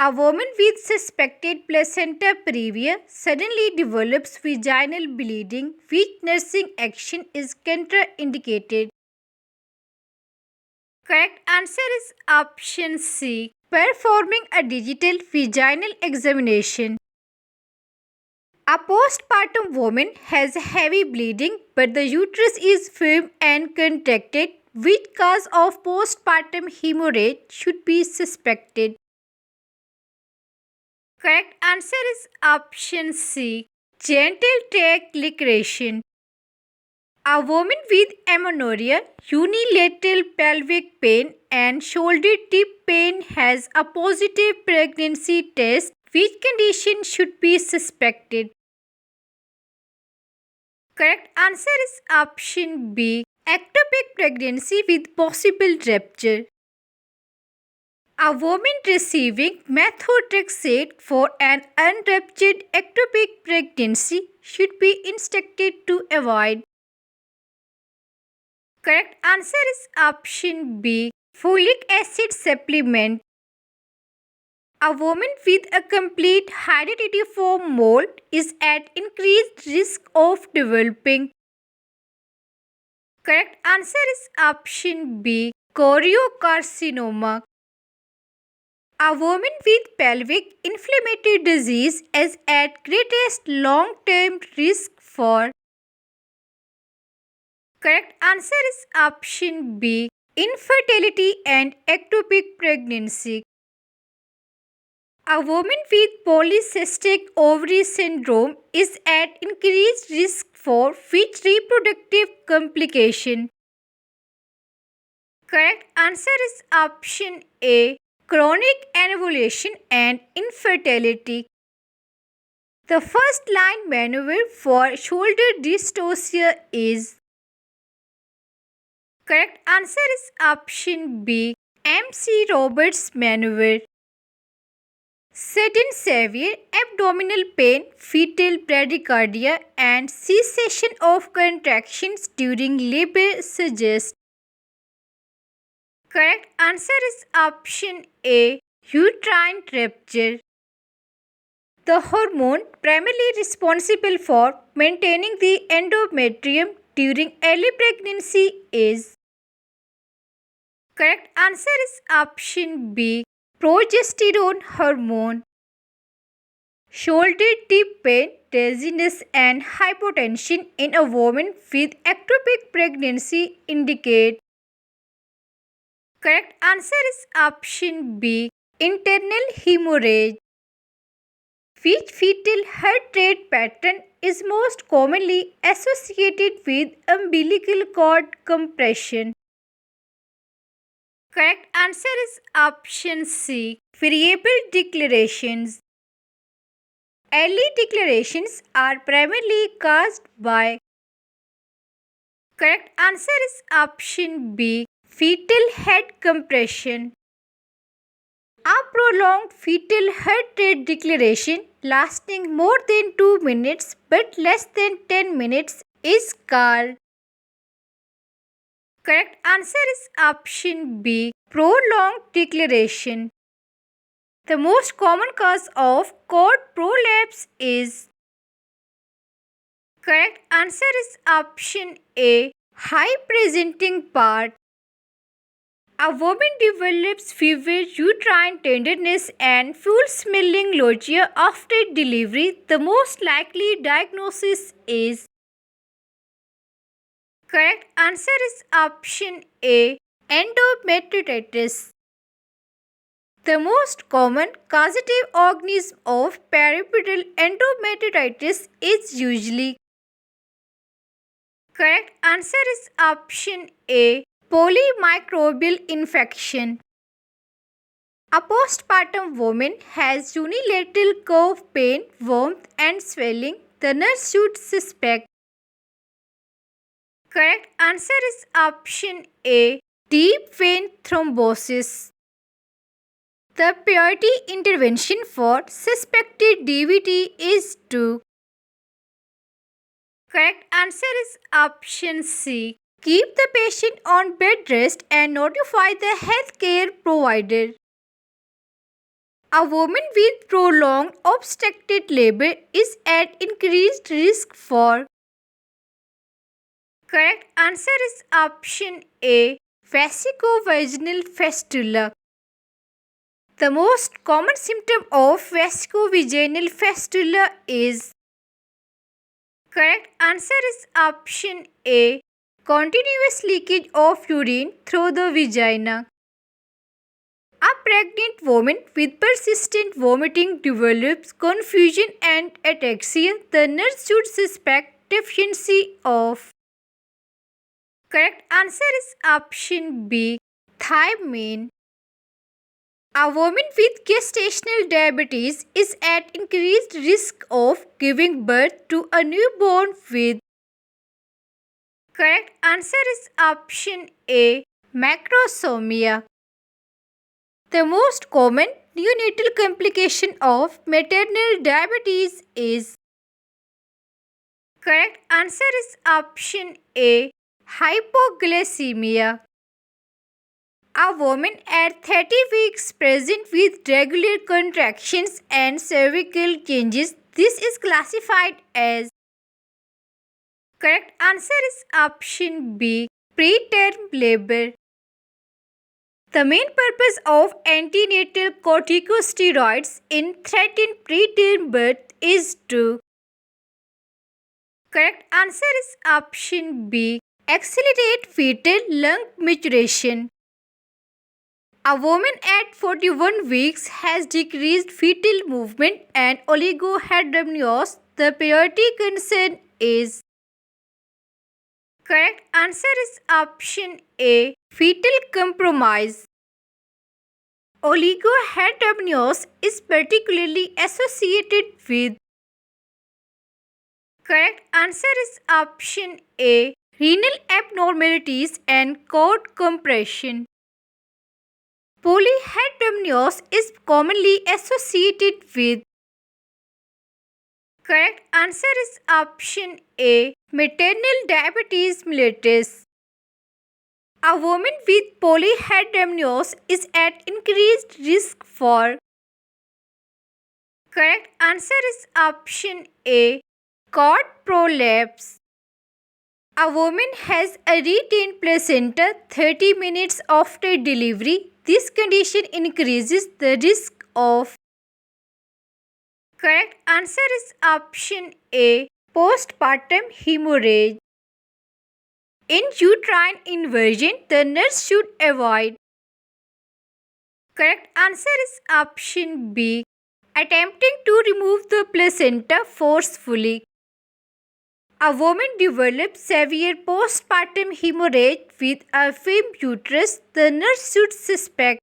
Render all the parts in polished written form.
A woman with suspected placenta previa suddenly develops vaginal bleeding, which nursing action is contraindicated. Correct answer is option C. Performing a digital vaginal examination. A postpartum woman has heavy bleeding, but the uterus is firm and contracted. Which cause of postpartum hemorrhage should be suspected? Correct answer is option C. Genital tract laceration. A woman with amenorrhea, unilateral pelvic pain, and shoulder tip pain has a positive pregnancy test. Which condition should be suspected? Correct answer is option B. Ectopic pregnancy with possible rupture. A woman receiving methotrexate for an unruptured ectopic pregnancy should be instructed to avoid. Correct answer is option B. Folic acid supplement. A woman with a complete hereditary form mold is at increased risk of developing. Correct answer is option B. Choriocarcinoma. A woman with pelvic inflammatory disease is at greatest long-term risk for. Correct answer is option B. Infertility and ectopic pregnancy. A woman with polycystic ovary syndrome is at increased risk for which reproductive complication? Correct answer is option A. Chronic anovulation and infertility. The first line maneuver for shoulder dystocia is. Correct answer is option B. MC Roberts maneuver. Sudden severe abdominal pain, fetal bradycardia, and cessation of contractions during labor suggest. Correct answer is option A. Uterine rupture. The hormone primarily responsible for maintaining the endometrium during early pregnancy is. Correct answer is option B. Progesterone hormone. Shoulder tip pain, dizziness, and hypotension in a woman with ectopic pregnancy indicate. Correct answer is option B. Internal hemorrhage. Which fetal heart rate pattern is most commonly associated with umbilical cord compression? Correct answer is option C. Variable declarations. Early declarations are primarily caused by. Correct answer is option B. Fetal head compression. A prolonged fetal heart rate declaration lasting more than 2 minutes but less than 10 minutes is called. Correct answer is option B. Prolonged declaration. The most common cause of cord prolapse is. Correct answer is option A. High presenting part. A woman develops fever, uterine tenderness, and foul-smelling loggia after delivery. The most likely diagnosis is. Correct answer is option A. Endometritis. The most common causative organism of peripetal endometritis is usually. Correct answer is option A. Polymicrobial infection. A postpartum woman has unilateral cough, pain, warmth, and swelling. The nurse should suspect. Correct answer is option A. Deep vein thrombosis. The priority intervention for suspected DVT is to. Correct answer is option C. Keep the patient on bed rest and notify the healthcare provider. A woman with prolonged obstructed labor is at increased risk for. Correct answer is option A, vesicovaginal fistula. The most common symptom of vesicovaginal fistula is. Correct answer is option A, continuous leakage of urine through the vagina. A pregnant woman with persistent vomiting develops confusion and ataxia. The nurse should suspect deficiency of. Correct answer is option B, thiamine. A woman with gestational diabetes is at increased risk of giving birth to a newborn with. Correct answer is option A, macrosomia. The most common neonatal complication of maternal diabetes is. Correct answer is option A, hypoglycemia. A woman at 30 weeks present with regular contractions and cervical changes. This is classified as. Correct answer is option B, preterm labor. The main purpose of antenatal corticosteroids in threatened preterm birth is to. Correct answer is option B, accelerate fetal lung maturation. A woman at 41 weeks has decreased fetal movement and oligohydramnios. The priority concern is. Correct answer is option A, fetal compromise. Oligohydramnios is particularly associated with. Correct answer is option A, renal abnormalities and cord compression. Polyhydramnios is commonly associated with. Correct answer is option A, maternal diabetes mellitus. A woman with polyhydramnios is at increased risk for. Correct answer is option A, cord prolapse. A woman has a retained placenta 30 minutes after delivery. This condition increases the risk of. Correct answer is option A, postpartum hemorrhage. In uterine inversion, the nurse should avoid. Correct answer is option B, attempting to remove the placenta forcefully. A woman develops severe postpartum hemorrhage with a firm uterus. The nurse should suspect.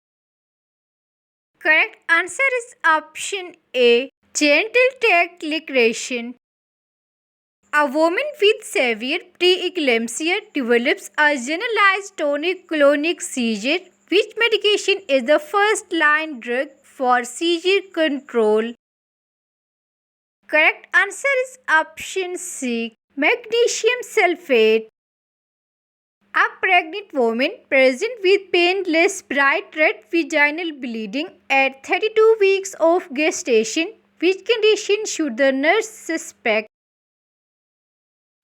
Correct answer is option A, genital tract laceration. A woman with severe preeclampsia develops a generalized tonic-clonic seizure. Which medication is the first-line drug for seizure control? Correct answer is option C, magnesium sulfate. A pregnant woman present with painless bright red vaginal bleeding at 32 weeks of gestation. Which condition should the nurse suspect?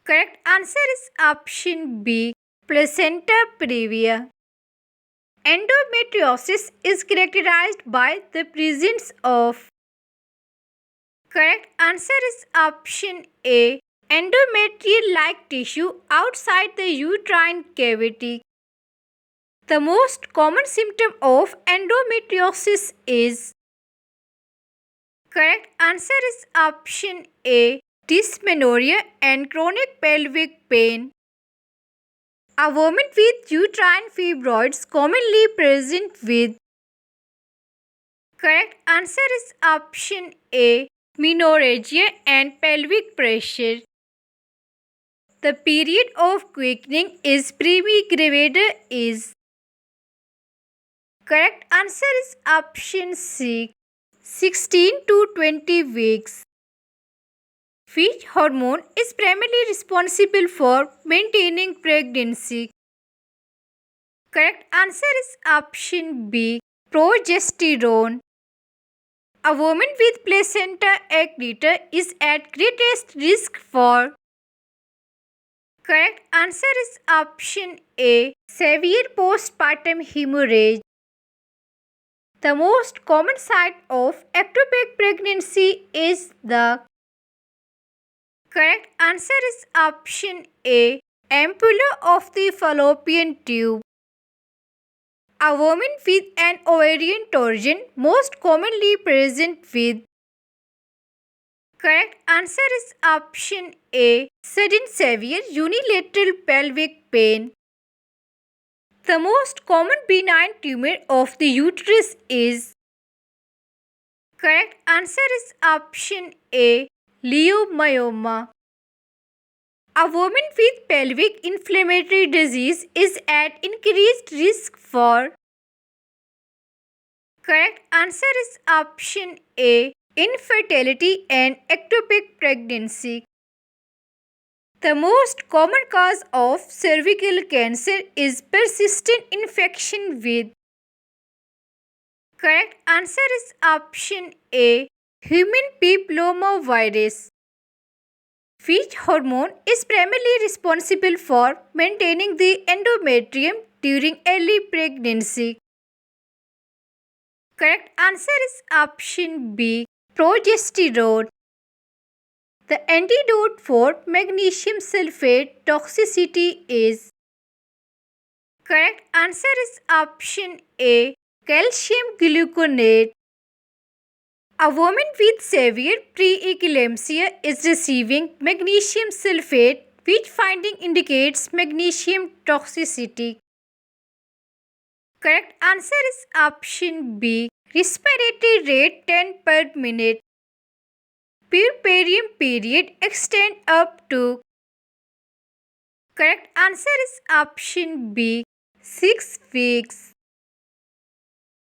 Correct answer is option B, placenta previa. Endometriosis is characterized by the presence of. Correct answer is option A, endometrial-like tissue outside the uterine cavity. The most common symptom of endometriosis is. Correct answer is option A, dysmenorrhea and chronic pelvic pain. A woman with uterine fibroids commonly present with. Correct answer is option A, menorrhagia and pelvic pressure. The period of quickening is primigravida is. Correct answer is option C, 16 to 20 weeks. Which hormone is primarily responsible for maintaining pregnancy? Correct answer is option B, progesterone. A woman with placenta accreta is at greatest risk for. Correct answer is option A. Severe postpartum hemorrhage. The most common site of ectopic pregnancy is the. Correct answer is option A. Ampulla of the fallopian tube. A woman with an ovarian torsion most commonly present with. Correct answer is option A. Sudden severe unilateral pelvic pain. The most common benign tumor of the uterus is. Correct answer is option A. Leiomyoma. A woman with pelvic inflammatory disease is at increased risk for. Correct answer is option A. Infertility and ectopic pregnancy. The most common cause of cervical cancer is persistent infection with. Correct answer is option A. Human papillomavirus. Which hormone is primarily responsible for maintaining the endometrium during early pregnancy? Correct answer is option B. Progesterone. The antidote for magnesium sulfate toxicity is. Correct answer is option A. Calcium gluconate. A woman with severe preeclampsia is receiving magnesium sulfate, which finding indicates magnesium toxicity. Correct answer is option B. Respiratory rate 10 per minute. Puerperium period extend up to. Correct answer is option B. 6 weeks.